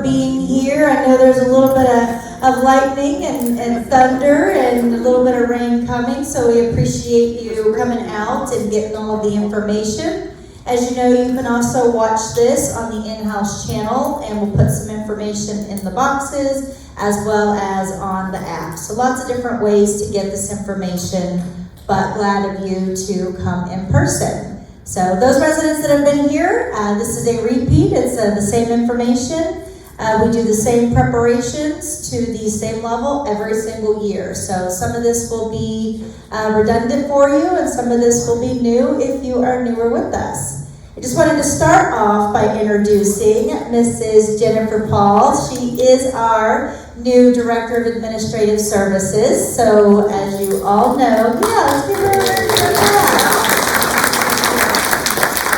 being here. I know there's a little bit of lightning and thunder and a little bit of rain coming, so we appreciate you coming out and getting all of the information. As you know, you can also watch this on the in-house channel, and we'll put some information in the boxes as well as on the app. So lots of different ways to get this information, but glad of you to come in person. So those residents that have been here, this is a repeat. It's the same information. We do the same preparations to the same level every single year. So some of this will be redundant for you, and some of this will be new if you are newer with us. I just wanted to start off by introducing Mrs. Jennifer Paul. She is our new Director of Administrative Services. So as you all know, let's give her a round of applause.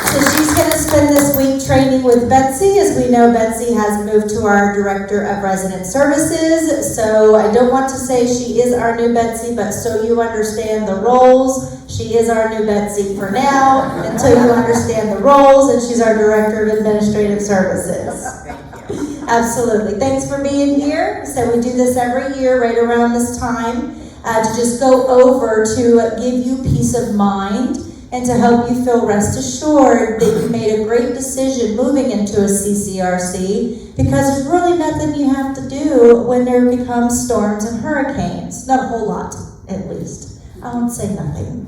So she's going to spend this week training with Betsy. As we know, Betsy has moved to our Director of Resident Services. So I don't want to say she is our new Betsy, but so you understand the roles, she is our new Betsy for now, until you understand the roles, and she's our Director of Administrative Services. Absolutely. Thanks for being here. So we do this every year right around this time to just go over to give you peace of mind and to help you feel rest assured that you made a great decision moving into a CCRC, because there's really nothing you have to do when there becomes storms and hurricanes. Not a whole lot, at least. I won't say nothing.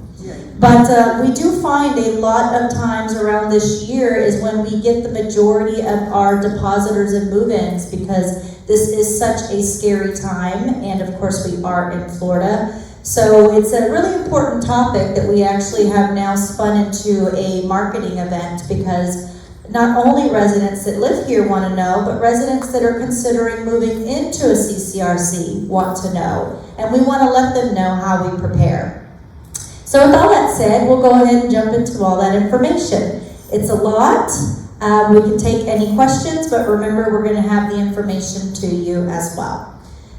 But we do find a lot of times around this year is when we get the majority of our depositors and move-ins, because this is such a scary time, and of course we are in Florida. So it's a really important topic that we actually have now spun into a marketing event, because not only residents that live here want to know, but residents that are considering moving into a CCRC want to know. And we want to let them know how we prepare. So with all that said, we'll go ahead and jump into all that information. It's a lot. We can take any questions, but remember, we're going to have the information to you as well.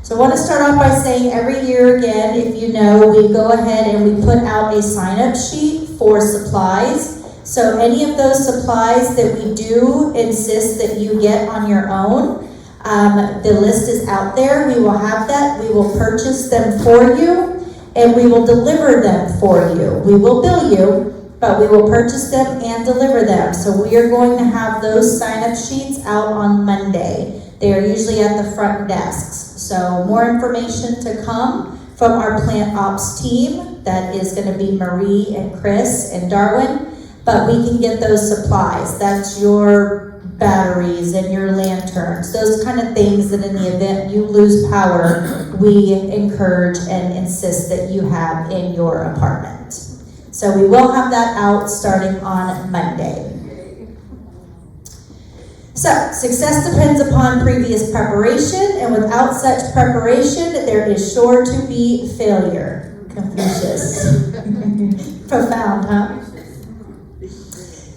So I want to start off by saying every year again, if you know, we go ahead and we put out a sign-up sheet for supplies. So any of those supplies that we do insist that you get on your own, the list is out there. We will have that. We will purchase them for you, and we will deliver them for you. We will bill you, but we will purchase them and deliver them. So we are going to have those sign-up sheets out on Monday. They are usually at the front desks. So more information to come from our plant ops team. That is going to be Marie and Chris and Darwin. But we can get those supplies. That's your batteries and your lanterns, those kind of things that in the event you lose power, we encourage and insist that you have in your apartment. So we will have that out starting on Monday. So, success depends upon previous preparation, and without such preparation, there is sure to be failure. Confucius. Profound, huh?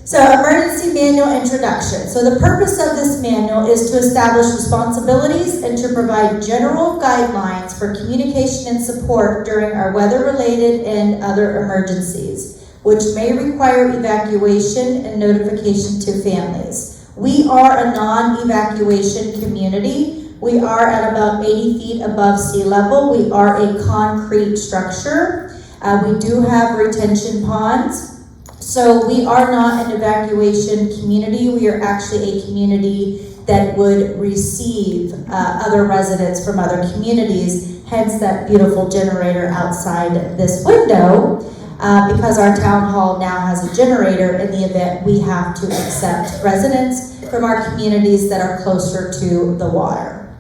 So, emergency manual introduction. So, the purpose of this manual is to establish responsibilities and to provide general guidelines for communication and support during our weather-related and other emergencies, which may require evacuation and notification to families. We are a non-evacuation community. We are at about 80 feet above sea level. We are a concrete structure. We do have retention ponds. So we are not an evacuation community. We are actually a community that would receive other residents from other communities, hence that beautiful generator outside this window. Because our town hall now has a generator in the event we have to accept residents from our communities that are closer to the water.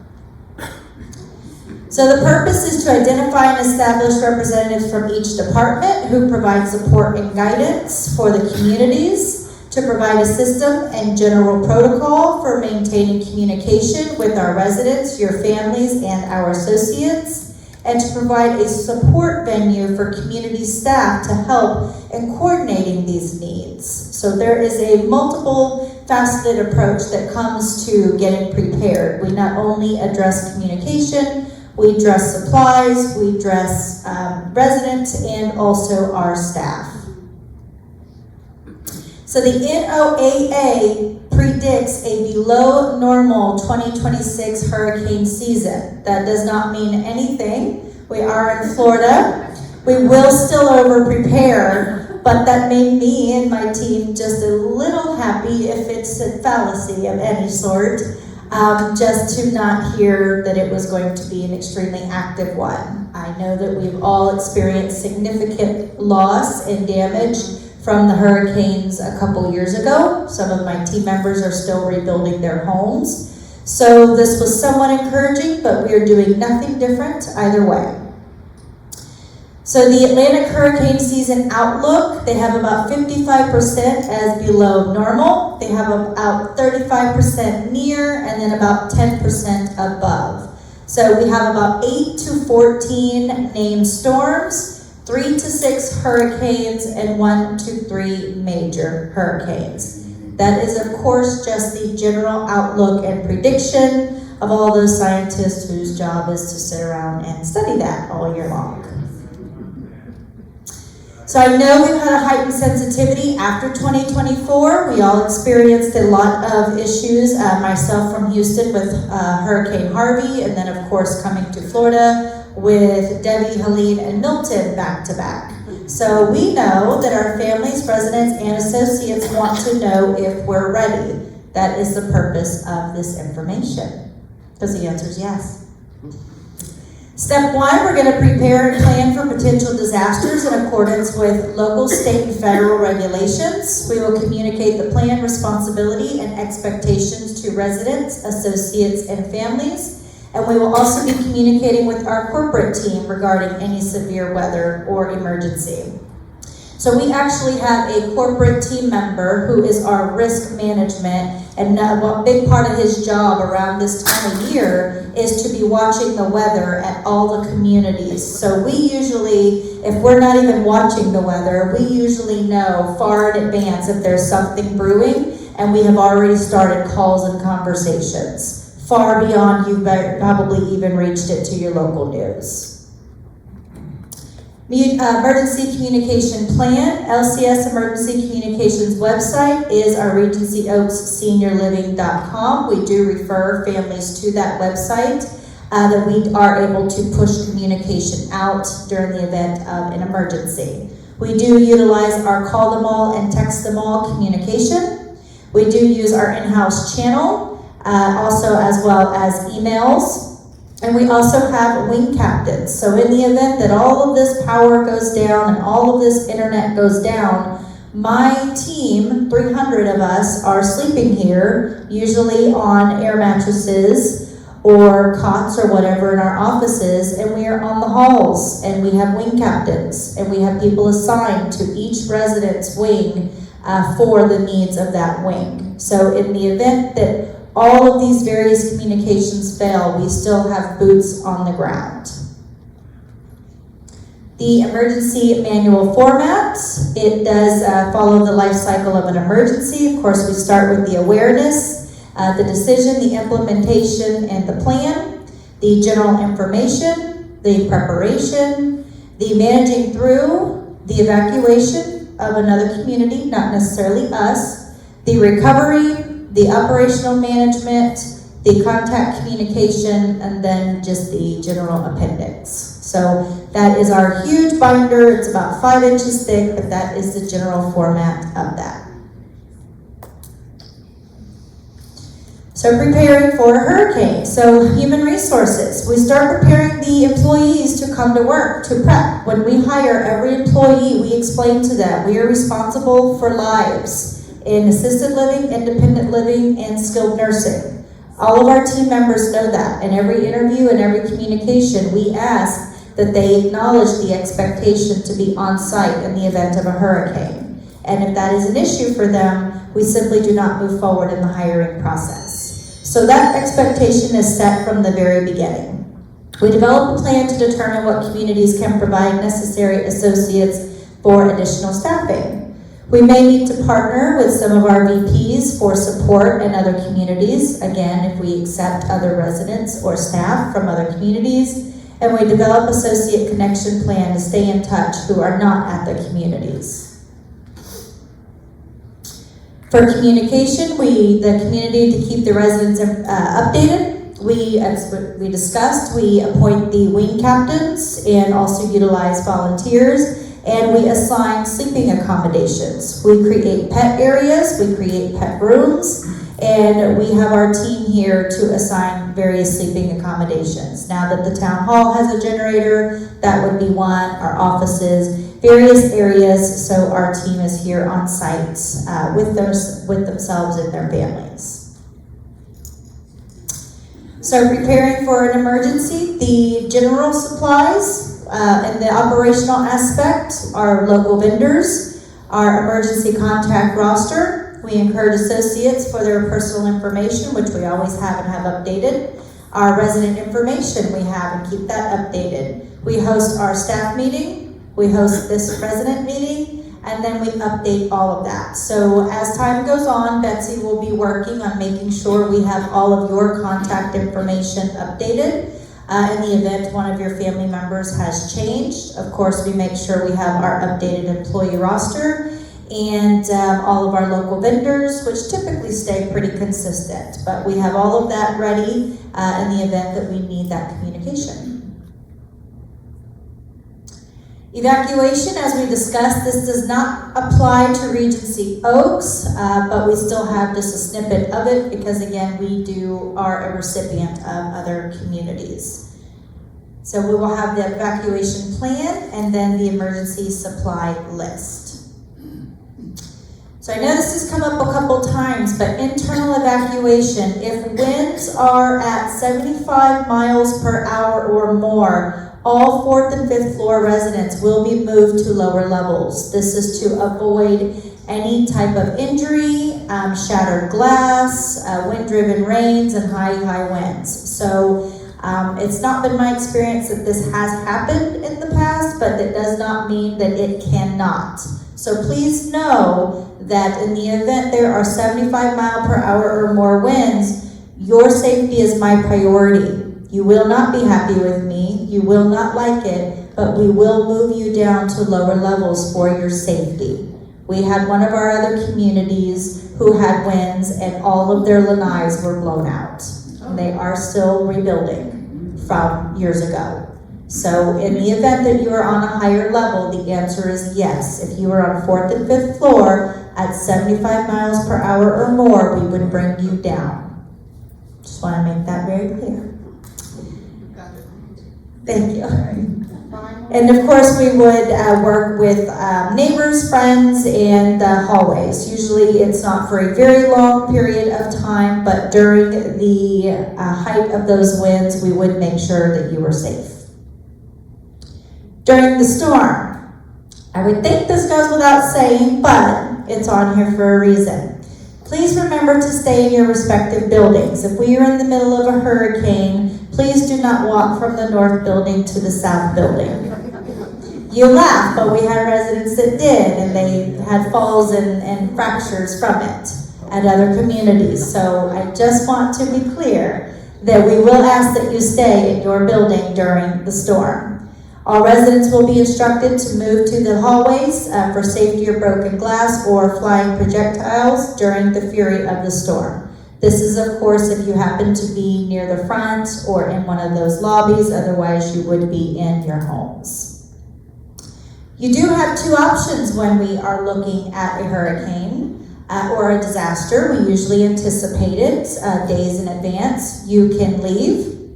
So the purpose is to identify and establish representatives from each department who provide support and guidance for the communities, to provide a system and general protocol for maintaining communication with our residents, your families, and our associates, and to provide a support venue for community staff to help in coordinating these needs. So there is a multiple faceted approach that comes to getting prepared. We not only address communication, we address supplies, we address residents, and also our staff. So the NOAA predates predicts a below normal 2026 hurricane season. That does not mean anything. We are in Florida. We will still over prepare, but that made me and my team just a little happy, if it's a fallacy of any sort, just to not hear that it was going to be an extremely active one. I know that we've all experienced significant loss and damage from the hurricanes a couple years ago. Some of my team members are still rebuilding their homes. So this was somewhat encouraging, but we are doing nothing different either way. So the Atlantic hurricane season outlook, they have about 55% as below normal. They have about 35% near, and then about 10% above. So we have about 8 to 14 named storms, 3 to 6 hurricanes, and 1 to 3 major hurricanes. That is, of course, just the general outlook and prediction of all those scientists whose job is to sit around and study that all year long. So I know we've had a heightened sensitivity after 2024. We all experienced a lot of issues, myself from Houston with Hurricane Harvey, and then of course coming to Florida with Debbie, Helene, and Milton back to back. So we know that our families, residents, and associates want to know if we're ready. That is the purpose of this information, because the answer is yes. Step 1, we're going to prepare and plan for potential disasters in accordance with local, state, and federal regulations. We will communicate the plan, responsibility, and expectations to residents, associates, and families. And we will also be communicating with our corporate team regarding any severe weather or emergency. So we actually have a corporate team member who is our risk management, and a big part of his job around this time of year is to be watching the weather at all the communities. So we usually, if we're not even watching the weather, we usually know far in advance if there's something brewing, and we have already started calls and conversations, far beyond you've probably even reached it to your local news. Emergency Communication Plan, LCS Emergency Communications website is our RegencyOaksSeniorLiving.com. We do refer families to that website that we are able to push communication out during the event of an emergency. We do utilize our call them all and text them all communication. We do use our in-house channel, also as well as emails. And we also have wing captains. So in the event that all of this power goes down and all of this internet goes down, my team, 300 of us, are sleeping here, usually on air mattresses or cots or whatever in our offices, and we are on the halls, and we have wing captains, and we have people assigned to each resident's wing for the needs of that wing. So in the event that all of these various communications fail, we still have boots on the ground. The emergency manual format, it does follow the life cycle of an emergency. Of course, we start with the awareness, the decision, the implementation, and the plan, the general information, the preparation, the managing through, the evacuation of another community, not necessarily us, the recovery, the operational management, the contact communication, and then just the general appendix. So that is our huge binder. It's about 5 inches thick, but that is the general format of that. So preparing for a hurricane. So human resources. We start preparing the employees to come to work, to prep. When we hire every employee, we explain to them, we are responsible for lives in assisted living, independent living, and skilled nursing. All of our team members know that. In every interview and every communication, we ask that they acknowledge the expectation to be on site in the event of a hurricane. And if that is an issue for them, we simply do not move forward in the hiring process. So that expectation is set from the very beginning. We develop a plan to determine what communities can provide necessary associates for additional staffing. We may need to partner with some of our VPs for support in other communities, again, if we accept other residents or staff from other communities, and we develop associate connection plan to stay in touch who are not at the communities. For communication, the community to keep the residents updated. As we discussed, we appoint the wing captains and also utilize volunteers, and we assign sleeping accommodations. We create pet areas, we create pet rooms, and we have our team here to assign various sleeping accommodations. Now that the town hall has a generator, that would be one, our offices, various areas, so our team is here on site with themselves and their families. So preparing for an emergency, the general supplies and the operational aspect, our local vendors, our emergency contact roster. We encourage associates for their personal information, which we always have and have updated. Our resident information we have and keep that updated. We host our staff meeting. We host this resident meeting, and then we update all of that. So as time goes on, Betsy will be working on making sure we have all of your contact information updated. In the event one of your family members has changed, of course, we make sure we have our updated employee roster and all of our local vendors, which typically stay pretty consistent. But we have all of that ready in the event that we need that communication. Evacuation, as we discussed, this does not apply to Regency Oaks, but we still have just a snippet of it because, again, we are a recipient of other communities. So we will have the evacuation plan and then the emergency supply list. So I know this has come up a couple times, but internal evacuation, if winds are at 75 miles per hour or more, all 4th and 5th floor residents will be moved to lower levels. This is to avoid any type of injury, shattered glass, wind-driven rains, and high winds. So it's not been my experience that this has happened in the past, but it does not mean that it cannot. So please know that in the event there are 75 mile per hour or more winds, your safety is my priority. You will not be happy with me, you will not like it, but we will move you down to lower levels for your safety. We had one of our other communities who had winds and all of their lanais were blown out. And they are still rebuilding from years ago. So in the event that you are on a higher level, the answer is yes. If you are on 4th and 5th floor at 75 miles per hour or more, we would bring you down. Just want to make that very clear. Thank you. And of course, we would work with neighbors, friends, and hallways. Usually it's not for a very long period of time, but during the height of those winds, we would make sure that you were safe. During the storm, I would think this goes without saying, but it's on here for a reason. Please remember to stay in your respective buildings. If we are in the middle of a hurricane, please do not walk from the north building to the south building. You laugh, but we had residents that did, and they had falls and fractures from it at other communities. So I just want to be clear that we will ask that you stay in your building during the storm. All residents will be instructed to move to the hallways for safety of broken glass or flying projectiles during the fury of the storm. This is, of course, if you happen to be near the front or in one of those lobbies, otherwise you would be in your homes. You do have two options when we are looking at a hurricane or a disaster. We usually anticipate it days in advance. You can leave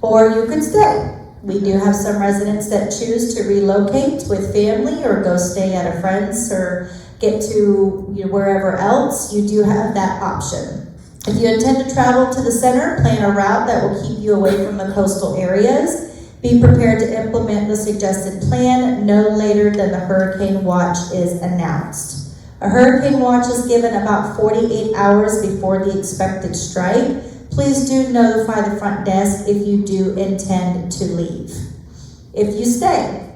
or you could stay. We do have some residents that choose to relocate with family or go stay at a friend's or get to wherever else. You do have that option. If you intend to travel to the center, plan a route that will keep you away from the coastal areas. Be prepared to implement the suggested plan no later than the hurricane watch is announced. A hurricane watch is given about 48 hours before the expected strike. Please do notify the front desk if you do intend to leave. If you stay,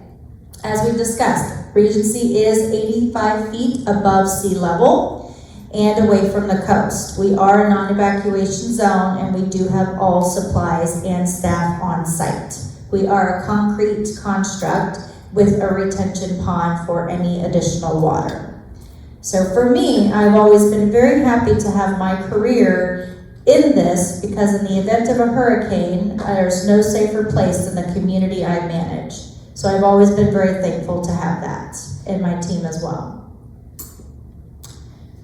as we discussed, Regency is 85 feet above sea level and away from the coast. We are a non-evacuation zone and we do have all supplies and staff on site. We are a concrete construct with a retention pond for any additional water. So for me, I've always been very happy to have my career in this, because in the event of a hurricane, there's no safer place than the community I manage. So I've always been very thankful to have that in my team as well.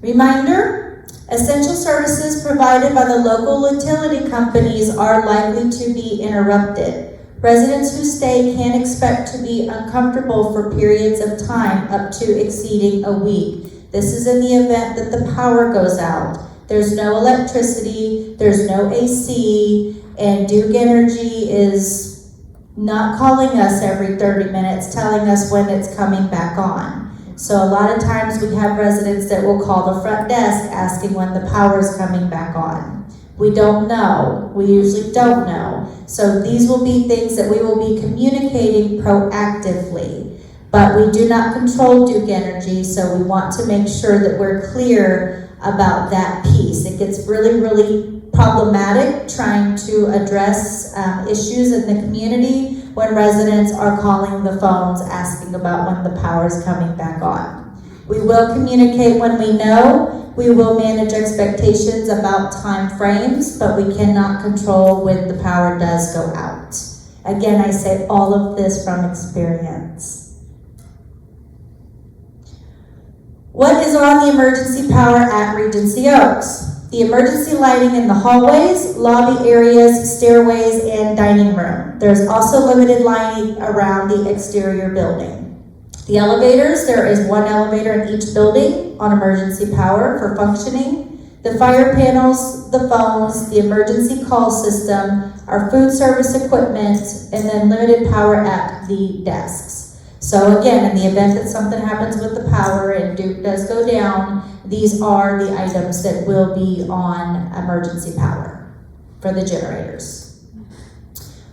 Reminder, essential services provided by the local utility companies are likely to be interrupted. Residents who stay can expect to be uncomfortable for periods of time up to exceeding a week. This is in the event that the power goes out. There's no electricity, there's no AC, and Duke Energy is not calling us every 30 minutes telling us when it's coming back on. So a lot of times we have residents that will call the front desk asking when the power is coming back on. We don't know. We usually don't know. So these will be things that we will be communicating proactively. But we do not control Duke Energy, so we want to make sure that we're clear about that piece. It gets really, really problematic trying to address issues in the community when residents are calling the phones asking about when the power is coming back on. We will communicate when we know. We will manage expectations about time frames, but we cannot control when the power does go out. Again, I say all of this from experience. What is on the emergency power at Regency Oaks? The emergency lighting in the hallways, lobby areas, stairways, and dining room. There's also limited lighting around the exterior building. The elevators, there is one elevator in each building on emergency power for functioning. The fire panels, the phones, the emergency call system, our food service equipment, and then limited power at the desks. So again, in the event that something happens with the power and Duke does go down, these are the items that will be on emergency power for the generators.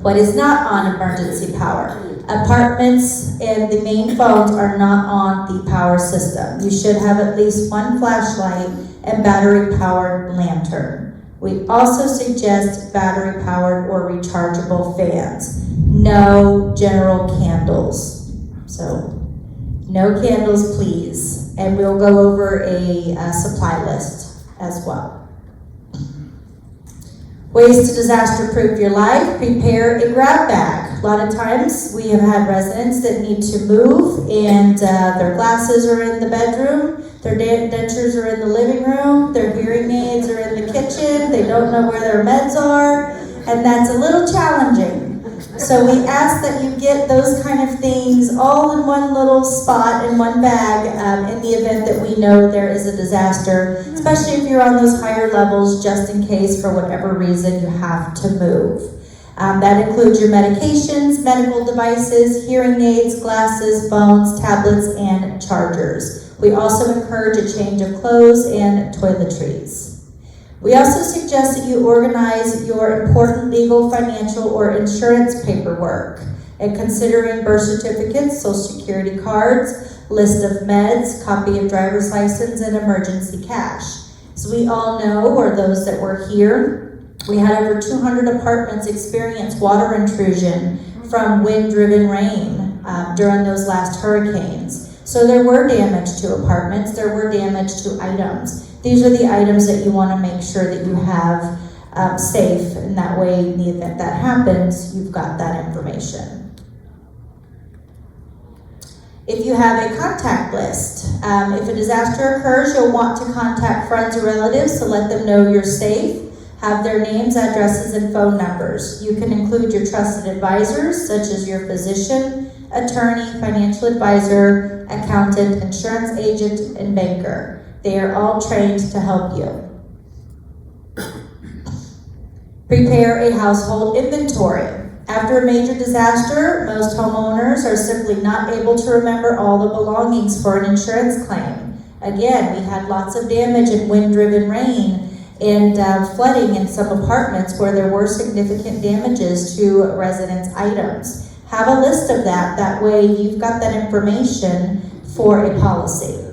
What is not on emergency power? Apartments and the main phones are not on the power system. You should have at least one flashlight and battery-powered lantern. We also suggest battery-powered or rechargeable fans. No general candles. So, no candles, please. And we'll go over a supply list as well. Ways to disaster-proof your life. Prepare a grab bag. A lot of times we have had residents that need to move and their glasses are in the bedroom, their dentures are in the living room, their hearing aids are in the kitchen, they don't know where their meds are, and that's a little challenging. So we ask that you get those kind of things all in one little spot in one bag in the event that we know there is a disaster, especially if you're on those higher levels, just in case for whatever reason you have to move. That includes your medications, medical devices, hearing aids, glasses, phones, tablets, and chargers. We also encourage a change of clothes and toiletries. We also suggest that you organize your important legal, financial, or insurance paperwork, and considering birth certificates, social security cards, list of meds, copy of driver's license, and emergency cash. As we all know, or those that were here, we had over 200 apartments experience water intrusion from wind-driven rain during those last hurricanes. So there were damage to apartments, there were damage to items. These are the items that you want to make sure that you have safe, and that way, in the event that happens, you've got that information. If you have a contact list, if a disaster occurs, you'll want to contact friends or relatives to let them know you're safe. Have their names, addresses, and phone numbers. You can include your trusted advisors, such as your physician, attorney, financial advisor, accountant, insurance agent, and banker. They are all trained to help you. Prepare a household inventory. After a major disaster, most homeowners are simply not able to remember all the belongings for an insurance claim. Again, we had lots of damage in wind-driven rain and flooding in some apartments where there were significant damages to residents' items. Have a list of that. That way you've got that information for a policy.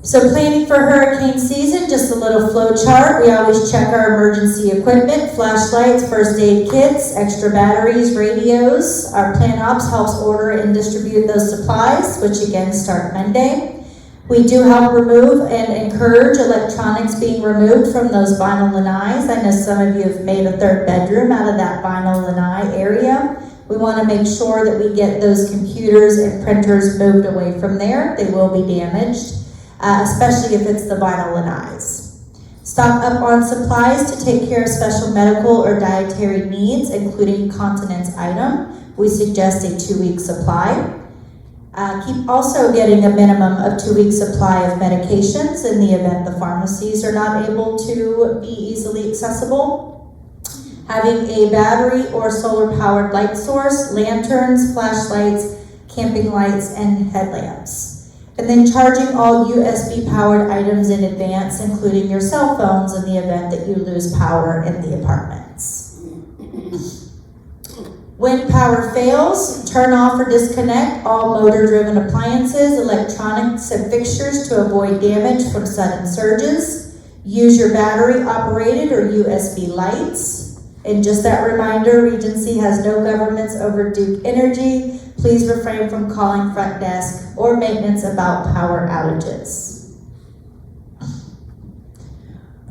So planning for hurricane season, just a little flow chart. We always check our emergency equipment, flashlights, first aid kits, extra batteries, radios. Our Plan Ops helps order and distribute those supplies, which again start Monday. We do help remove and encourage electronics being removed from those vinyl lanais. I know some of you have made a third bedroom out of that vinyl lanai area. We want to make sure that we get those computers and printers moved away from there. They will be damaged. Especially if it's the vinyl lanais. Stock up on supplies to take care of special medical or dietary needs, including continence item. We suggest a 2-week supply. Keep also getting a minimum of 2-week supply of medications in the event the pharmacies are not able to be easily accessible. Having a battery or solar powered light source, lanterns, flashlights, camping lights, and headlamps. And then charging all USB powered items in advance, including your cell phones in the event that you lose power in the apartments. When power fails, turn off or disconnect all motor-driven appliances, electronics, and fixtures to avoid damage from sudden surges. Use your battery-operated or USB lights. And just that reminder, Regency has no governments over Duke Energy. Please refrain from calling front desk or maintenance about power outages.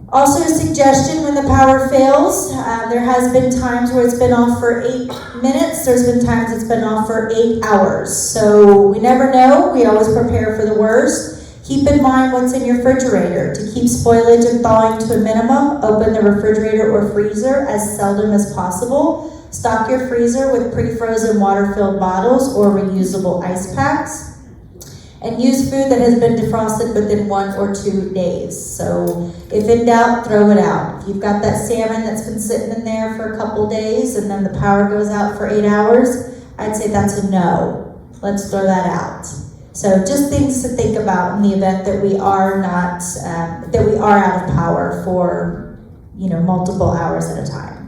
Also a suggestion when the power fails, there has been times where it's been off for 8 minutes, there's been times it's been off for 8 hours. So we never know, we always prepare for the worst. Keep in mind what's in your refrigerator. To keep spoilage and thawing to a minimum, open the refrigerator or freezer as seldom as possible. Stock your freezer with pre-frozen water-filled bottles or reusable ice packs. And use food that has been defrosted within 1 or 2 days. So if in doubt, throw it out. If you've got that salmon that's been sitting in there for a couple days and then the power goes out for 8 hours, I'd say that's a no. Let's throw that out. So just things to think about in the event that we are not, that we are out of power for, multiple hours at a time.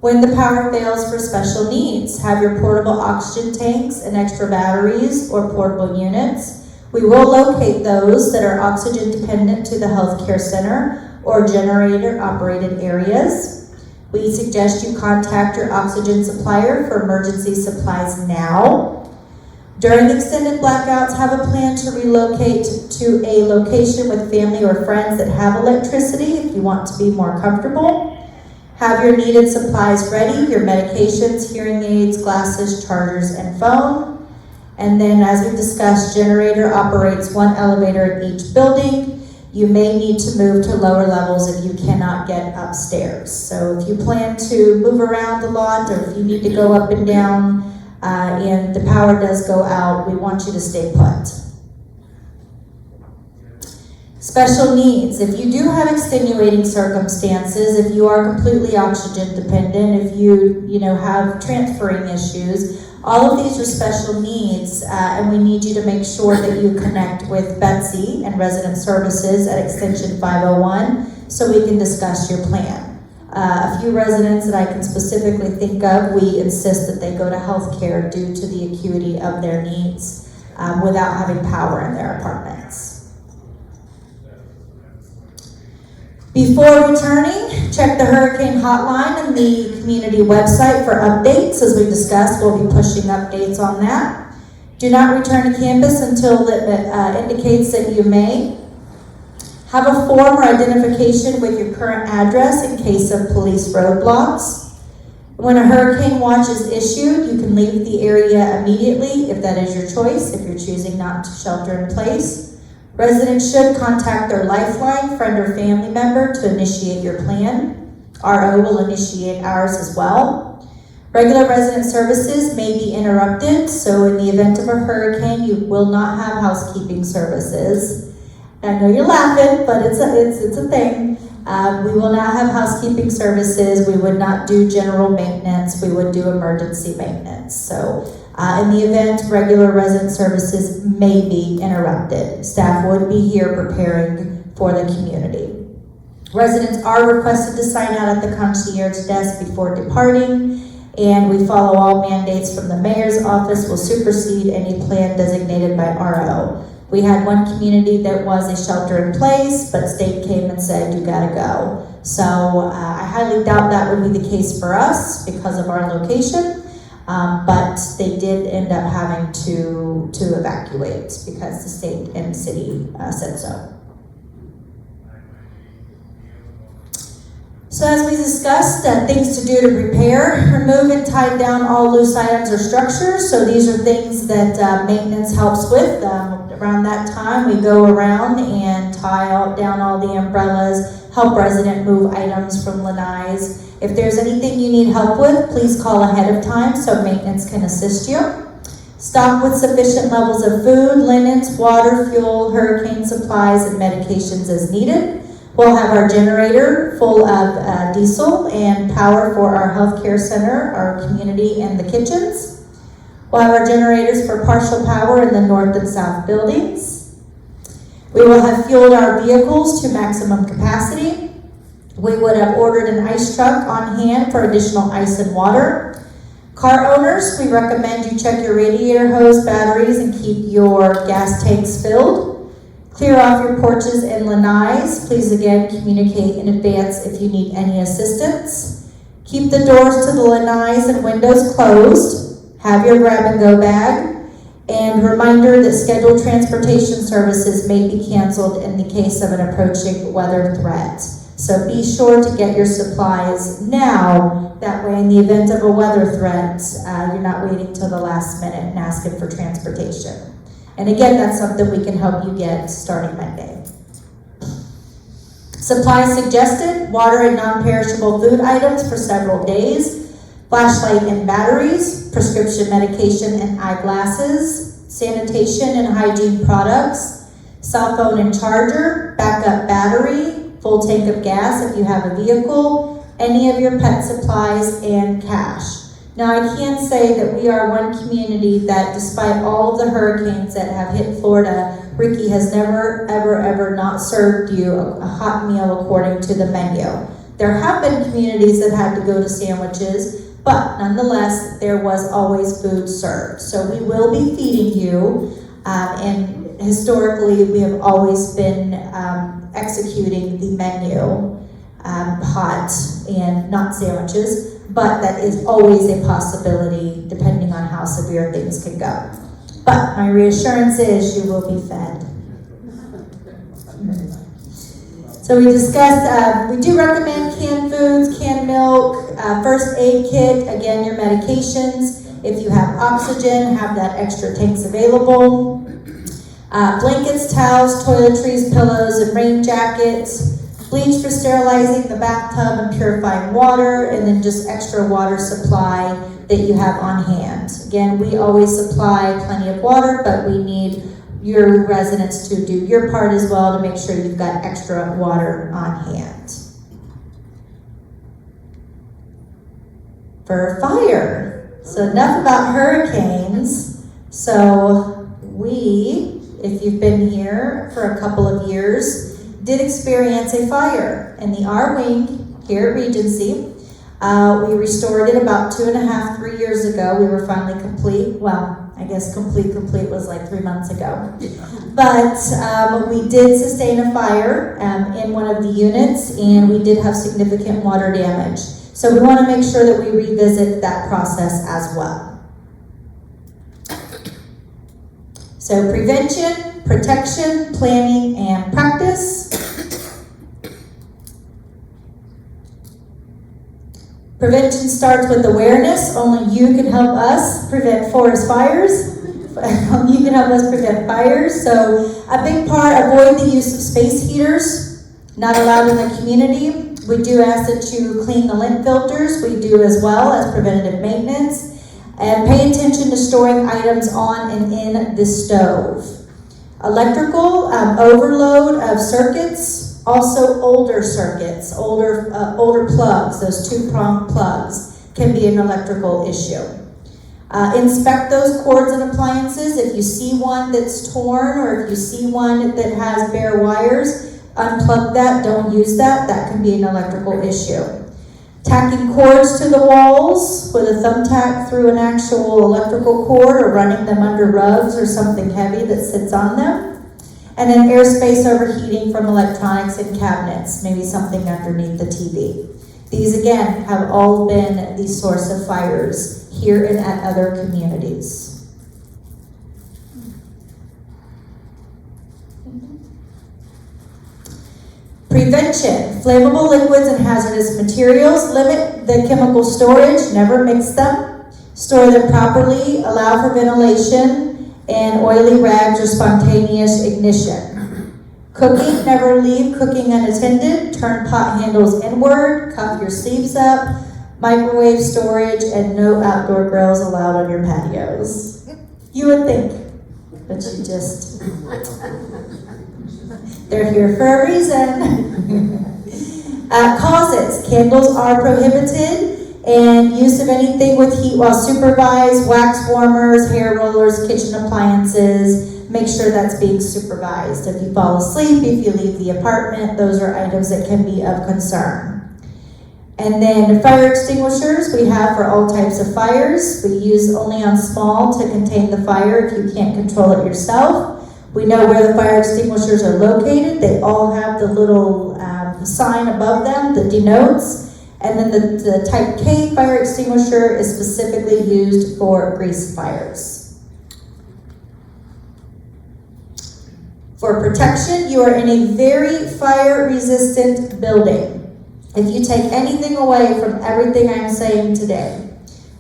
When the power fails for special needs, have your portable oxygen tanks and extra batteries or portable units. We will locate those that are oxygen dependent to the healthcare center or generator operated areas. We suggest you contact your oxygen supplier for emergency supplies now. During extended blackouts, have a plan to relocate to a location with family or friends that have electricity if you want to be more comfortable. Have your needed supplies ready, your medications, hearing aids, glasses, chargers, and phone. And then as we discussed, generator operates 1 elevator in each building. You may need to move to lower levels if you cannot get upstairs. So if you plan to move around a lot or if you need to go up and down and the power does go out, we want you to stay put. Special needs. If you do have extenuating circumstances, if you are completely oxygen dependent, if you have transferring issues, all of these are special needs, and we need you to make sure that you connect with Betsy and Resident Services at Extension 501 so we can discuss your plan. A few residents that I can specifically think of, we insist that they go to healthcare due to the acuity of their needs without having power in their apartments. Before returning, check the hurricane hotline and the community website for updates. As we discussed, we'll be pushing updates on that. Do not return to campus until it indicates that you may. Have a form or identification with your current address in case of police roadblocks. When a hurricane watch is issued, you can leave the area immediately if that is your choice, if you're choosing not to shelter in place. Residents should contact their lifeline, friend or family member to initiate your plan. RO will initiate ours as well. Regular resident services may be interrupted, so in the event of a hurricane, you will not have housekeeping services. I know you're laughing, but it's a thing. We will not have housekeeping services. We would not do general maintenance. We would do emergency maintenance. So in the event, regular resident services may be interrupted. Staff would be here preparing for the community. Residents are requested to sign out at the concierge desk before departing, and we follow all mandates from the mayor's office. Will supersede any plan designated by RO. We had one community that was a shelter in place, but state came and said, you gotta go. So I highly doubt that would be the case for us because of our location, but they did end up having to evacuate because the state and city said so. So as we discussed, things to do to prepare, remove and tie down all loose items or structures. So these are things that maintenance helps with. Around that time, we go around and tie down all the umbrellas, help resident move items from lanais. If there's anything you need help with, please call ahead of time so maintenance can assist you. Stock with sufficient levels of food, linens, water, fuel, hurricane supplies, and medications as needed. We'll have our generator full of diesel and power for our healthcare center, our community, and the kitchens. We'll have our generators for partial power in the north and south buildings. We will have fueled our vehicles to maximum capacity. We would have ordered an ice truck on hand for additional ice and water. Car owners, we recommend you check your radiator hose batteries and keep your gas tanks filled. Clear off your porches and lanais. Please again communicate in advance if you need any assistance. Keep the doors to the lanais and windows closed. Have your grab-and-go bag. And reminder that scheduled transportation services may be canceled in the case of an approaching weather threat. So be sure to get your supplies now. That way, in the event of a weather threat, you're not waiting till the last minute and asking for transportation. And again, that's something we can help you get starting Monday. Supplies suggested: water and non-perishable food items for several days, flashlight and batteries, prescription medication and eyeglasses, sanitation and hygiene products, cell phone and charger, backup battery, full tank of gas if you have a vehicle, any of your pet supplies, and cash. Now, I can say that we are one community that, despite all of the hurricanes that have hit Florida, Ricky has never, ever, ever not served you a hot meal according to the menu. There have been communities that had to go to sandwiches, but nonetheless, there was always food served. So we will be feeding you, and historically, we have always been executing the menu, hot and not sandwiches. But that is always a possibility depending on how severe things can go. But my reassurance is you will be fed. So we discussed, we do recommend canned foods, canned milk, first aid kit, again, your medications. If you have oxygen, have that extra tanks available. Blankets, towels, toiletries, pillows, and rain jackets. Bleach for sterilizing the bathtub and purifying water, and then just extra water supply that you have on hand. Again, we always supply plenty of water, but we need your residents to do your part as well to make sure you've got extra water on hand. For fire. So enough about hurricanes. So we, if you've been here for a couple of years, did experience a fire in the R wing here at Regency. We restored it about 2.5-3 years ago. We were finally complete. Well, I guess complete was like 3 months ago. But we did sustain a fire in one of the units, and we did have significant water damage. So we want to make sure that we revisit that process as well. So prevention, protection, planning, and practice. Prevention starts with awareness. Only you can help us prevent forest fires. You can help us prevent fires. So a big part, avoid the use of space heaters, not allowed in the community. We do ask that you clean the lint filters. We do as well as preventative maintenance. And pay attention to storing items on and in the stove. Electrical overload of circuits, also older circuits, older plugs, those 2-prong plugs can be an electrical issue. Inspect those cords and appliances. If you see one that's torn or if you see one that has bare wires, unplug that, don't use that. That can be an electrical issue. Tacking cords to the walls with a thumbtack through an actual electrical cord or running them under rugs or something heavy that sits on them. And then airspace overheating from electronics and cabinets, maybe something underneath the TV. These again have all been the source of fires here and at other communities. Prevention, flammable liquids and hazardous materials. Limit the chemical storage, never mix them. Store them properly, allow for ventilation and oily rags or spontaneous ignition. Cooking, never leave cooking unattended. Turn pot handles inward, cuff your sleeves up. Microwave storage, and no outdoor grills allowed on your patios. You would think, but you just, they're here for a reason. Causes, candles are prohibited, and use of anything with heat while supervised, wax warmers, hair rollers, kitchen appliances, make sure that's being supervised. If you fall asleep, if you leave the apartment, those are items that can be of concern. And then fire extinguishers we have for all types of fires. We use only on small to contain the fire if you can't control it yourself. We know where the fire extinguishers are located. They all have the little sign above them that denotes. And then the type K fire extinguisher is specifically used for grease fires. For protection, you are in a very fire-resistant building. If you take anything away from everything I'm saying today,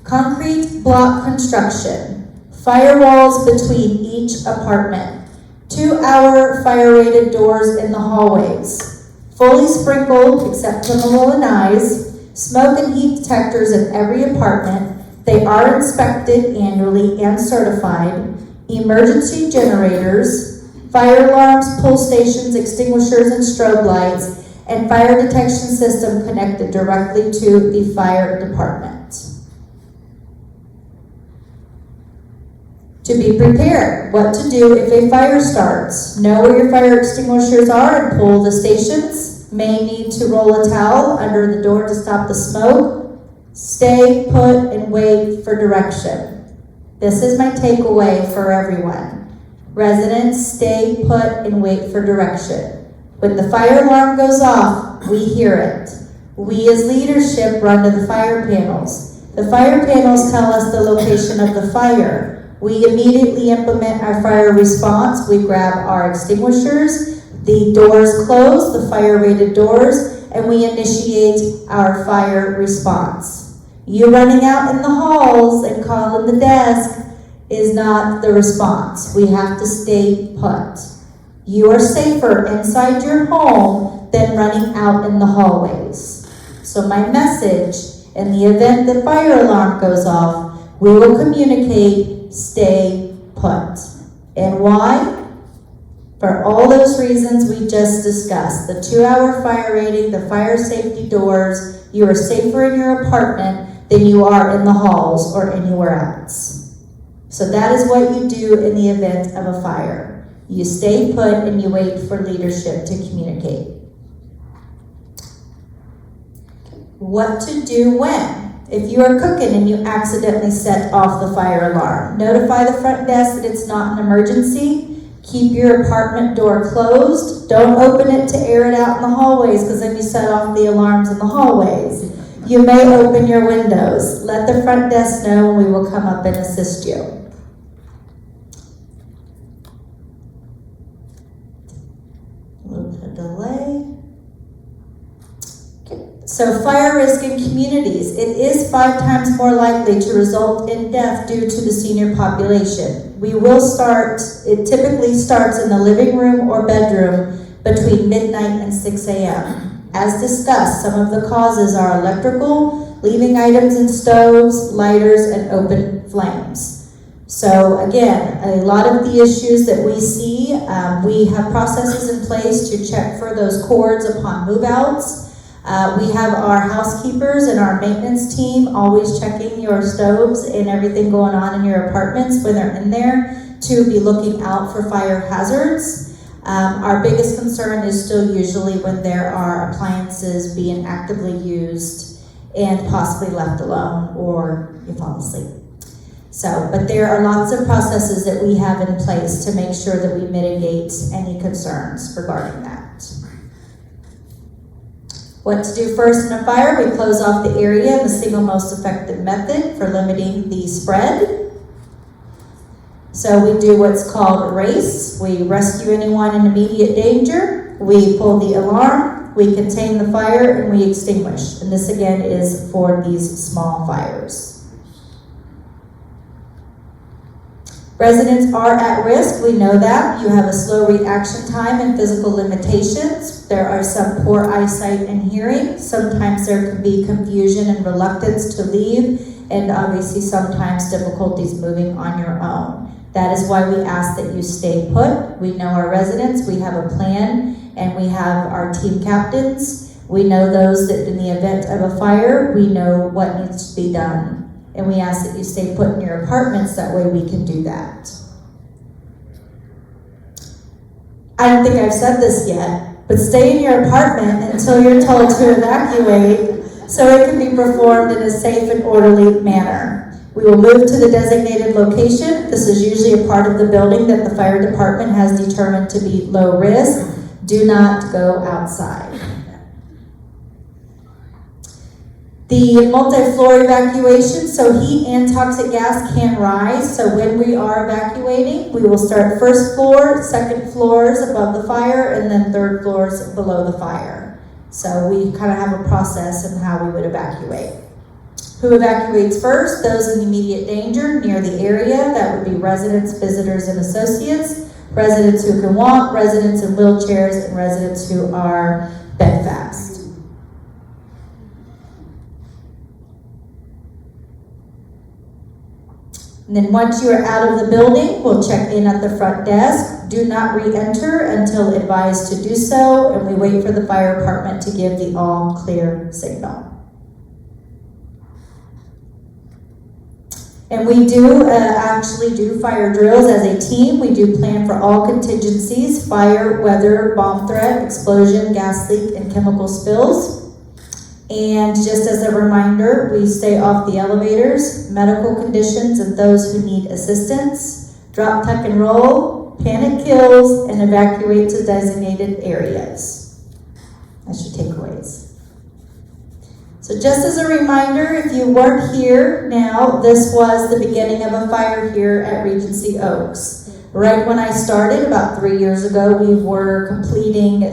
concrete block construction, firewalls between each apartment, 2-hour fire-rated doors in the hallways, fully sprinkled except chemical and eyes, smoke and heat detectors in every apartment. They are inspected annually and certified, emergency generators, fire alarms, pull stations, extinguishers, and strobe lights, and fire detection system connected directly to the fire department. To be prepared, what to do if a fire starts. Know where your fire extinguishers are and pull the stations. May need to roll a towel under the door to stop the smoke. Stay put and wait for direction. This is my takeaway for everyone. Residents, stay put and wait for direction. When the fire alarm goes off, we hear it. We as leadership run to the fire panels. The fire panels tell us the location of the fire. We immediately implement our fire response. We grab our extinguishers, the doors close, the fire-rated doors, and we initiate our fire response. You running out in the halls and calling the desk is not the response. We have to stay put. You are safer inside your home than running out in the hallways. So my message, in the event the fire alarm goes off, we will communicate, stay put. And why? For all those reasons we just discussed. The 2-hour fire rating, the fire safety doors, you are safer in your apartment than you are in the halls or anywhere else. So that is what you do in the event of a fire. You stay put and you wait for leadership to communicate. What to do when? If you are cooking and you accidentally set off the fire alarm, notify the front desk that it's not an emergency. Keep your apartment door closed. Don't open it to air it out in the hallways because then you set off the alarms in the hallways. You may open your windows. Let the front desk know and we will come up and assist you. A little bit of delay. Okay. So fire risk in communities. It is 5 times more likely to result in death due to the senior population. It typically starts in the living room or bedroom between midnight and 6 a.m. As discussed, some of the causes are electrical, leaving items in stoves, lighters, and open flames. So again, a lot of the issues that we see, we have processes in place to check for those cords upon move-outs. We have our housekeepers and our maintenance team always checking your stoves and everything going on in your apartments when they're in there to be looking out for fire hazards. Our biggest concern is still usually when there are appliances being actively used and possibly left alone or you fall asleep. So, but there are lots of processes that we have in place to make sure that we mitigate any concerns regarding that. What to do first in a fire? We close off the area, the single most effective method for limiting the spread. So we do what's called a race. We rescue anyone in immediate danger. We pull the alarm, we contain the fire, and we extinguish. And this again is for these small fires. Residents are at risk, we know that. You have a slow reaction time and physical limitations. There are some poor eyesight and hearing. Sometimes there can be confusion and reluctance to leave, and obviously sometimes difficulties moving on your own. That is why we ask that you stay put. We know our residents, we have a plan, and we have our team captains. We know those that in the event of a fire, we know what needs to be done. And we ask that you stay put in your apartments, that way we can do that. I don't think I've said this yet, but stay in your apartment until you're told to evacuate so it can be performed in a safe and orderly manner. We will move to the designated location. This is usually a part of the building that the fire department has determined to be low risk. Do not go outside. The multi-floor evacuation, so heat and toxic gas can rise. So when we are evacuating, we will start first floor, second floors above the fire, and then third floors below the fire. So we kind of have a process in how we would evacuate. Who evacuates first? Those in immediate danger near the area. That would be residents, visitors, and associates. Residents who can walk, residents in wheelchairs, and residents who are bedfast. And then once you are out of the building, we'll check in at the front desk. Do not re-enter until advised to do so, and we wait for the fire department to give the all clear signal. And we do actually do fire drills as a team. We do plan for all contingencies: fire, weather, bomb threat, explosion, gas leak, and chemical spills. And just as a reminder, we stay off the elevators, medical conditions, and those who need assistance. Drop, tuck, and roll, panic kills, and evacuate to designated areas. That's your takeaways. So just as a reminder, if you weren't here now, this was the beginning of a fire here at Regency Oaks. Right when I started, about 3 years ago, we were completing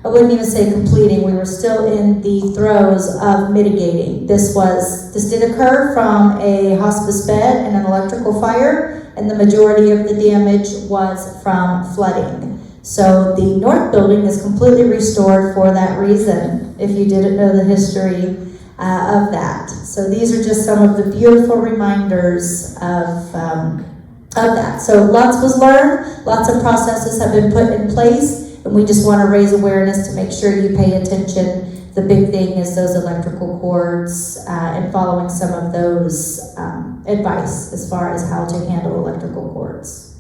I wouldn't even say completing, we were still in the throes of mitigating. This did occur from a hospice bed and an electrical fire, and the majority of the damage was from flooding. So the north building is completely restored for that reason, if you didn't know the history of that. So these are just some of the beautiful reminders of that. So lots was learned, lots of processes have been put in place, and we just want to raise awareness to make sure you pay attention. The big thing is those electrical cords and following some of those advice as far as how to handle electrical cords.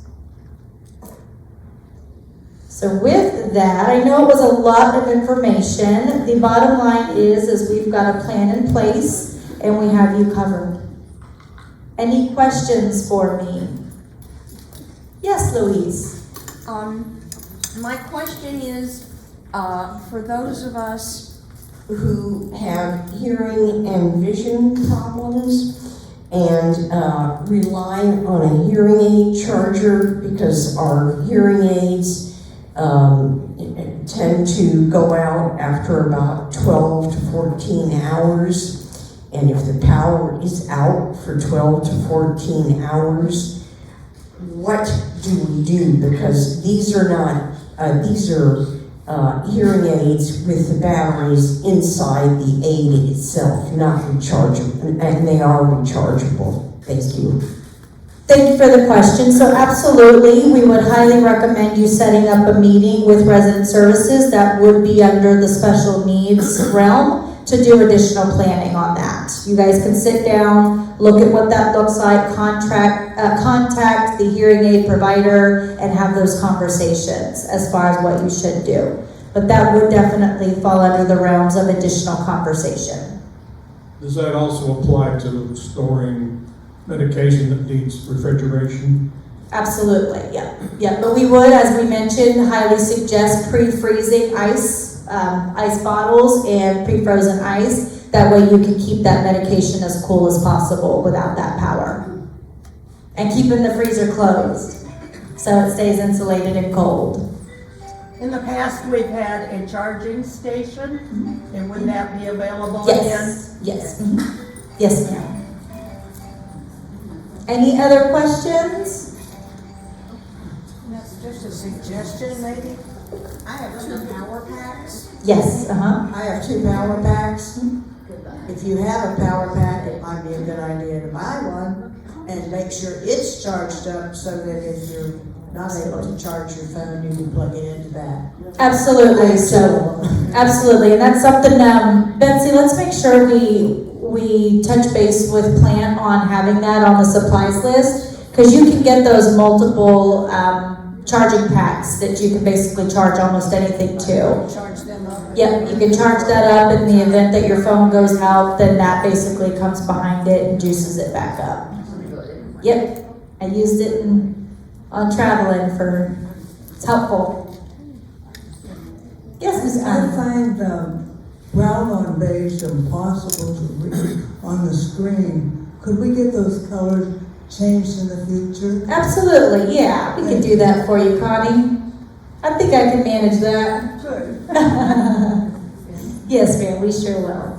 So with that, I know it was a lot of information. The bottom line is we've got a plan in place and we have you covered. Any questions for me? Yes, Louise. My question is, for those of us who have hearing and vision problems and rely on a hearing aid charger because our hearing aids tend to go out after about 12 to 14 hours, and if the power is out for 12 to 14 hours, what do we do? Because these are hearing aids with the batteries inside the aid itself, not rechargeable, and they are rechargeable. Thank you. Thank you for the question. So absolutely, we would highly recommend you setting up a meeting with Resident Services that would be under the special needs realm to do additional planning on that. You guys can sit down, look at what that looks like, contact the hearing aid provider, and have those conversations as far as what you should do. But that would definitely fall under the realms of additional conversation. Does that also apply to storing medication that needs refrigeration? Absolutely, yeah. But we would, as we mentioned, highly suggest pre-freezing ice bottles and pre-frozen ice. That way you can keep that medication as cool as possible without that power. And keeping the freezer closed so it stays insulated and cold. In the past, we've had a charging station, and would that be available Yes, again? yes, yes, ma'am. Any other questions? That's just a suggestion, maybe. I have 2 power packs. Yes, I have 2 power packs. If you have a power pack, it might be a good idea to buy one and make sure it's charged up so that if you're not able to charge your phone, you can plug it into that. Absolutely, so, absolutely, and that's something, Betsy, let's make sure we touch base with Plant on having that on the supplies list, because you can get those multiple, charging packs that you can basically charge almost anything to. Charge them up. Yep, you can charge that up in the event that your phone goes out, then that basically comes behind it and juices it back up. Yep, I used it on traveling it's helpful. Yes, Ms. I Allen. find brown on beige impossible to read on the screen. Could we get those colors changed in the future? Absolutely, yeah, we can do that for you, Connie. I think I can manage that. Good. Yes, ma'am, we sure will.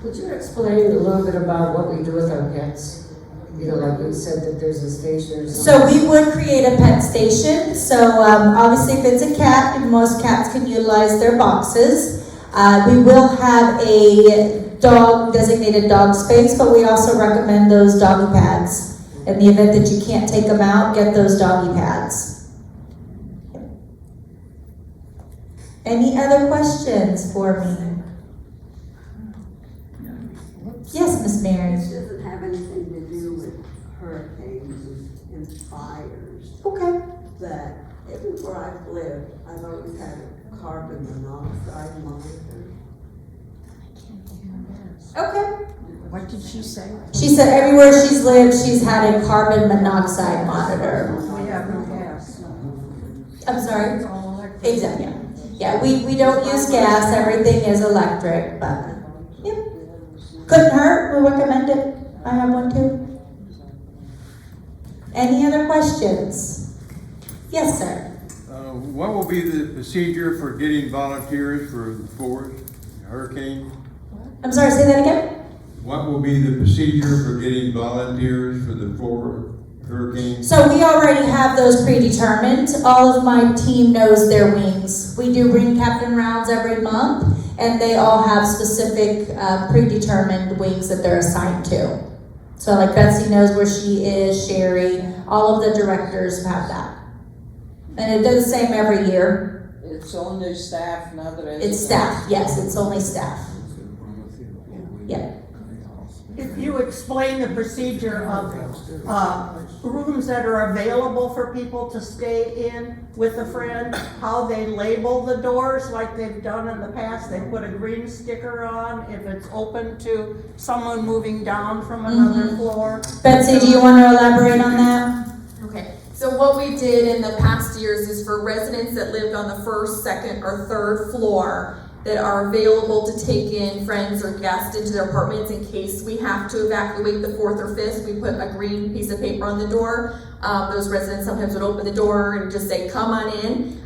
Would you explain a little bit about what we do with our pets? You know, like you said that there's a station or So something. we would create a pet station. So obviously if it's a cat, most cats can utilize their boxes. We will have a designated dog space, but we also recommend those doggy pads. In the event that you can't take them out, get those doggy pads. Any other questions for me? Yes, Miss Mary. This doesn't have anything to do with hurricanes and fires. Okay. That everywhere I've lived, I've always had a carbon monoxide monitor. Okay. What did she say? She said everywhere she's lived, she's had a carbon monoxide monitor. We have no gas. I'm sorry? It's all electric. Exactly. Yeah, we don't use gas, everything is electric, but, yep. Couldn't hurt, we recommend it. I have one too. Any other questions? Yes, sir. What will be the procedure for getting volunteers for the forest, hurricane? I'm sorry, say that again? What will be the procedure for getting volunteers for the hurricane? So we already have those predetermined. All of my team knows their wings. We do ring captain rounds every month, and they all have specific predetermined wings that they're assigned to. So like Betsy knows where she is, Sherry, all of the directors have that. And it does the same every year. It's only staff, not the residents. It's staff, yes, it's only staff. Yeah. If you explain the procedure of rooms that are available for people to stay in with a friend, how they label the doors like they've done in the past, they put a green sticker on if it's open to someone moving down from another floor. Betsy, do you want to elaborate on that? Okay, so what we did in the past years is for residents that lived on the first, second, or third floor that are available to take in friends or guests into their apartments in case we have to evacuate the fourth or fifth. We put a green piece of paper on the door. Those residents sometimes would open the door and just say, come on in.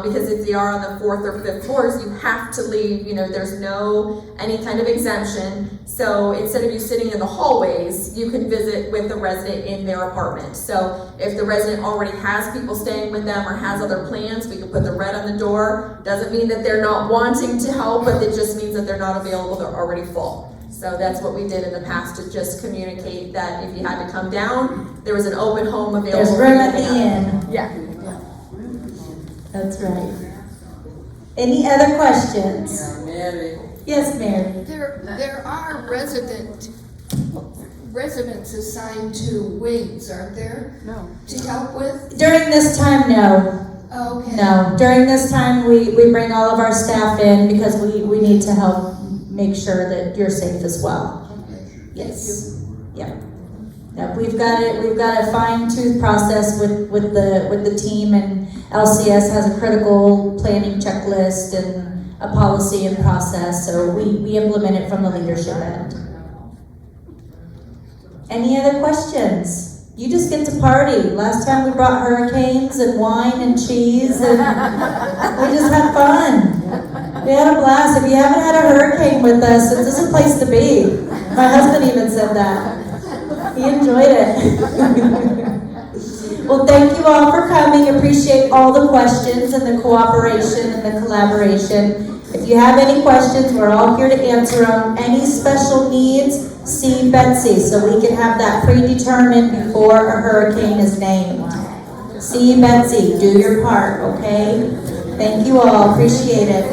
Because if they are on the fourth or fifth floors, you have to leave. You know, there's no any kind of exemption. So instead of you sitting in the hallways, you can visit with the resident in their apartment. So if the resident already has people staying with them or has other plans, we can put the red on the door. Doesn't mean that they're not wanting to help, but it just means that they're not available, they're already full. So that's what we did in the past, to just communicate that if you had to come down, there was an open home available. There's room at the inn. Yeah. That's right. Any other questions? Mary. Yes, Mary. There are residents assigned to wings, aren't there? No. To help with? During this time, no. Okay. No. During this time, we bring all of our staff in because we need to help make sure that you're safe as well. Okay. Yes. Yeah. Yeah, we've got a fine-tooth process with the team, and LCS has a critical planning checklist and a policy and process, so we implement it from the leadership end. Any other questions? You just get to party. Last time we brought hurricanes and wine and cheese, and we just had fun. We had a blast. If you haven't had a hurricane with us, this is a place to be. My husband even said that. He enjoyed it. Well, thank you all for coming. Appreciate all the questions and the cooperation and the collaboration. If you have any questions, we're all here to answer them. Any special needs, see Betsy so we can have that predetermined before a hurricane is named. See Betsy, do your part, okay? Thank you all, appreciate it.